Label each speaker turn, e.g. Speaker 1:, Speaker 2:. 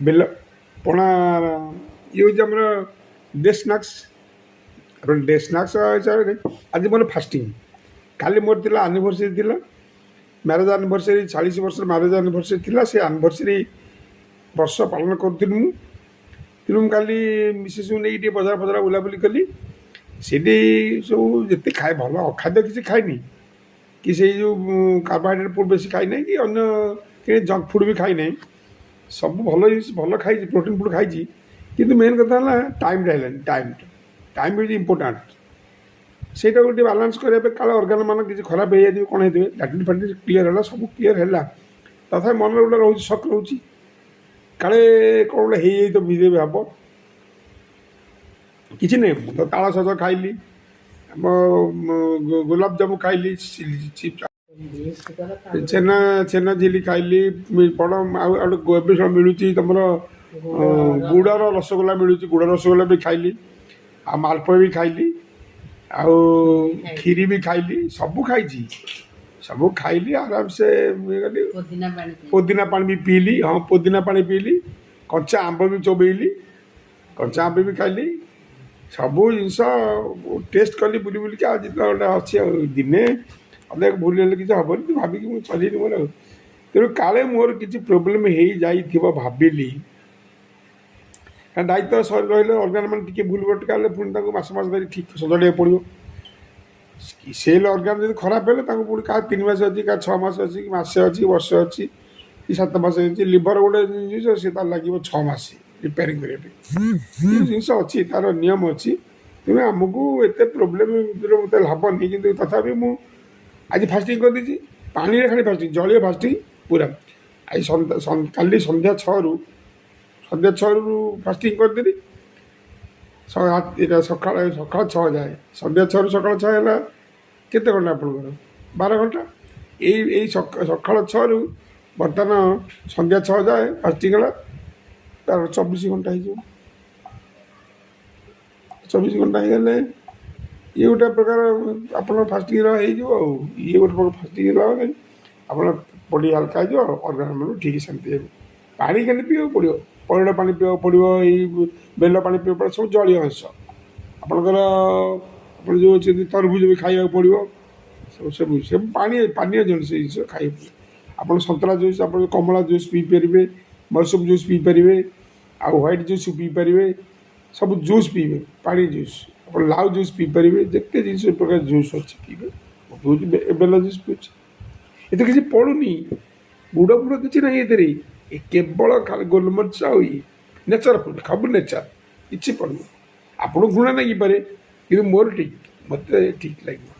Speaker 1: ବେଲ ପଣା ଇଏ ହେଉଛି ଆମର ଡେ ସ୍ନାକ୍ସ। ଆପଣ ଡେ ସ୍ନାକ୍ସ ହିସାବରେ ଆଜି ମୋର ଫାଷ୍ଟିଂ। କାଲି ମୋର ଥିଲା ଆନିଭର୍ସରୀ ଥିଲା, ମ୍ୟାରେଜ୍ ଆନିଭର୍ସରୀ, 40 ବର୍ଷର ମ୍ୟାରେଜ୍ ଆନିଭର୍ସରୀ ଥିଲା। ସେ ଆନିଭର୍ସରୀ ବର୍ଷ ପାଳନ କରୁଥିଲି ମୁଁ। ତେଣୁ ମୁଁ କାଲି ମିସେସ୍କୁ ନେଇକି ଟିକେ ବଜାର ଫଜାର ବୁଲାବୁଲି କଲି। ସେଠି ସବୁ ଯେତେ ଖାଏ ଭଲ ଅଖାଦ୍ୟ କିଛି ଖାଇନି, କି ସେଇ ଯେଉଁ କାର୍ବୋହାଇଡ୍ରେଟ୍ ଫୁଡ଼୍ ବେଶୀ ଖାଇନାହିଁ, କି ଅନ୍ୟ ଜଙ୍କ ଫୁଡ଼୍ ବି ଖାଇନାହିଁ। ସବୁ ଭଲ ଜିନିଷ ଭଲ ଖାଇଛି, ପ୍ରୋଟିନ୍ ଫୁଡ଼୍ ଖାଇଛି। କିନ୍ତୁ ମେନ୍ କଥା ହେଲା ଟାଇମ୍ଟା ହେଲାନି। ଟାଇମ୍ ହେଉଛି ଇମ୍ପୋର୍ଟାଣ୍ଟ। ସେଇଟାକୁ ଟିକେ ବାଲାନ୍ସ କରିବା ପାଇଁ କାଳେ ଅର୍ଗାନ ମାନ କିଛି ଖରାପ ହେଇଯାଇଥିବ, କ'ଣ ହେଇଥିବେ। ଲାଟିନ୍ ଫାଟିନ୍ କ୍ଲିୟର୍ ହେଲା, ସବୁ କ୍ଲିୟର୍ ହେଲା। ତଥାପି ମନରେ ଗୋଟେ ରହୁଛି, ସକ୍ ରହୁଛି, କାଳେ କ'ଣ ଗୋଟେ ହେଇଯାଇଥିବ ବିଧେ ଭାବ। କିଛି ନାହିଁ, ମୁଁ ତ ତାଳସଜ ଖାଇଲି, ଗୋଲାପଜାମୁ ଖାଇଲି, ଛେନା ଝିଲି ଖାଇଲି, ବଡ଼ ଆଉ ଏବେ ସବୁ ମିଳୁଛି ତୁମର ଗୁଡ଼ର ରସଗୋଲା ମିଳୁଛି, ଗୁଡ଼ ରସଗୋଲା ବି ଖାଇଲି, ଆଉ ମାଲପୁଆ ବି ଖାଇଲି, ଆଉ କ୍ଷୀରି ବି ଖାଇଲି। ସବୁ ଖାଇଛି, ସବୁ ଖାଇଲି ଆରାମସେ ଗଲି। ପୋଦିନା ପାଣି ବି ପିଇଲି। ହଁ, ପୋଦିନା ପାଣି ପିଇଲି। କଞ୍ଚା ଆମ୍ବ ବି ଚୋବେଇଲି, କଞ୍ଚା ଆମ୍ବ ବି ଖାଇଲି। ସବୁ ଜିନିଷ ଟେଷ୍ଟ କଲି ବୁଲି ବୁଲିକି। ଆଜି ତ ଗୋଟେ ଅଛି, ଆଉ ଦିନେ ଅନେକ ଭୁଲ ହେଲେ କିଛି ହେବନି, ଭାବିକି ମୁଁ ଚଲେଇଲି ମୋର। ଆଉ ତେଣୁ କାଳେ ମୋର କିଛି ପ୍ରୋବ୍ଲେମ୍ ହେଇଯାଇଥିବ ଭାବିଲି। କାରଣ ଦାୟିତ୍ୱ ସରି ରହିଲେ ଅର୍ଗାନ ମାନେ ଟିକେ ଭୁଲ ଭଟକା ହେଲେ ପୁଣି ତାଙ୍କୁ ମାସ ମାସ ଧରି ଠିକ୍ ସଜାଡ଼ିବାକୁ ପଡ଼ିବ। ସେ ଅର୍ଗାନ ଯଦି ଖରାପ ହେଲେ ତାଙ୍କୁ ପୁଣି କାହା 3 ମାସ ଅଛି, କାହା 6 ମାସ ଅଛି, କି ମାସେ ଅଛି, ବର୍ଷେ ଅଛି, କି 7 ମାସ ଅଛି। ଲିଭର ଗୋଟେ ଜିନିଷ, ସେ ତାର ଲାଗିବ 6 ମାସ ରିପେୟାରିଂ କରିବା ପାଇଁ। ଜିନିଷ ଅଛି, ତାର ନିୟମ ଅଛି। ତେଣୁ ଆମକୁ ଏତେ ପ୍ରୋବ୍ଲେମ୍ ଭିତରେ ମୋତେ ଲାଭନି। କିନ୍ତୁ ତଥାପି ମୁଁ ଆଜି ଫାଷ୍ଟିଂ କରିଦେଇଛି। ପାଣିରେ ଖାଲି ଫାଷ୍ଟିଂ, ଜଳୀୟ ଫାଷ୍ଟିଂ ପୁରା। ଆଜି କାଲି ସନ୍ଧ୍ୟା 6ରୁ ଫାଷ୍ଟିଂ କରିଦେଲି। ଏଇଟା ସକାଳ 6 ଯାଏ, ସନ୍ଧ୍ୟା 6ରୁ ସକାଳ 6 ହେଲା କେତେ ଘଣ୍ଟା ଆପଣଙ୍କର? 12 ଘଣ୍ଟା। ଏଇ ସକାଳ 6ରୁ ବର୍ତ୍ତମାନ ସନ୍ଧ୍ୟା 6 ଯାଏ ଫାଷ୍ଟିଂ ହେଲା, ତାର 24 ଘଣ୍ଟା ହେଇଯିବ। 24 ଘଣ୍ଟା ହେଇଗଲେ ଇଏ ଗୋଟେ ପ୍ରକାର ଆପଣ ଫାଷ୍ଟିଂର ହେଇଯିବ। ଆଉ ଇଏ ଗୋଟେ ପ୍ରକାର ଫାଷ୍ଟିଂ ହେଲା ମାନେ ଆପଣ ବଡ଼ି ହାଲକା ହେଇଯିବ, ଅର୍ଗାନ ମାନେ ଠିକ୍ ସେମିତି ହେବେ। ପାଣି ଖାଲି ପିଇବାକୁ ପଡ଼ିବ, ପଇଡ଼ ପାଣି ପିଇବାକୁ ପଡ଼ିବ, ଏଇ ବେଲ ପାଣି ପିଇବାକୁ ପଡ଼ିବ, ସବୁ ଜଳୀୟ ଅଂଶ। ଆପଣଙ୍କର ଆପଣ ଯେଉଁ ଅଛନ୍ତି ତରଭୁଜ ବି ଖାଇବାକୁ ପଡ଼ିବ। ସବୁ ପାନୀୟ ଜିନିଷ ଖାଇବାକୁ ପଡ଼ିବ। ଆପଣ ସନ୍ତରା ଜୁସ୍, ଆପଣ କମଳା ଜୁସ୍ ପିଇପାରିବେ, ମୌସମ ଜୁସ୍ ପିଇପାରିବେ, ଆଉ ହ୍ୱାଇଟ୍ ଜୁସ୍ ପିଇପାରିବେ। ସବୁ ଜୁସ୍ ପିଇବେ, ପାଣି ଜୁସ୍। ଆପଣ ଲାଉ ଜୁସ୍ ପିଇପାରିବେ, ଯେତେ ଜିନିଷ ପ୍ରକାର ଜୁସ୍ ଅଛି ପିଇବେ। ମୁଁ ପିଉଛି ବେଲ ଜୁସ୍ ପିଉଛି। ଏଥିରେ କିଛି ପଡ଼ୁନି, ଗୁଡ଼ ଫୁଡ଼ କିଛି ନାହିଁ ଏଥିରେ। କେବଳ ଖାଲି ଗୋଲମରିଚ ଆଉ ଇଏ ନେଚର ଫୁଡ଼, ସବୁ ନେଚର, କିଛି ପଡ଼ୁନି। ଆପଣଙ୍କୁ ଘୃଣା ଲାଗିପାରେ, କିନ୍ତୁ ମୋର ଠିକ୍, ମୋତେ ଠିକ୍ ଲାଗିବ।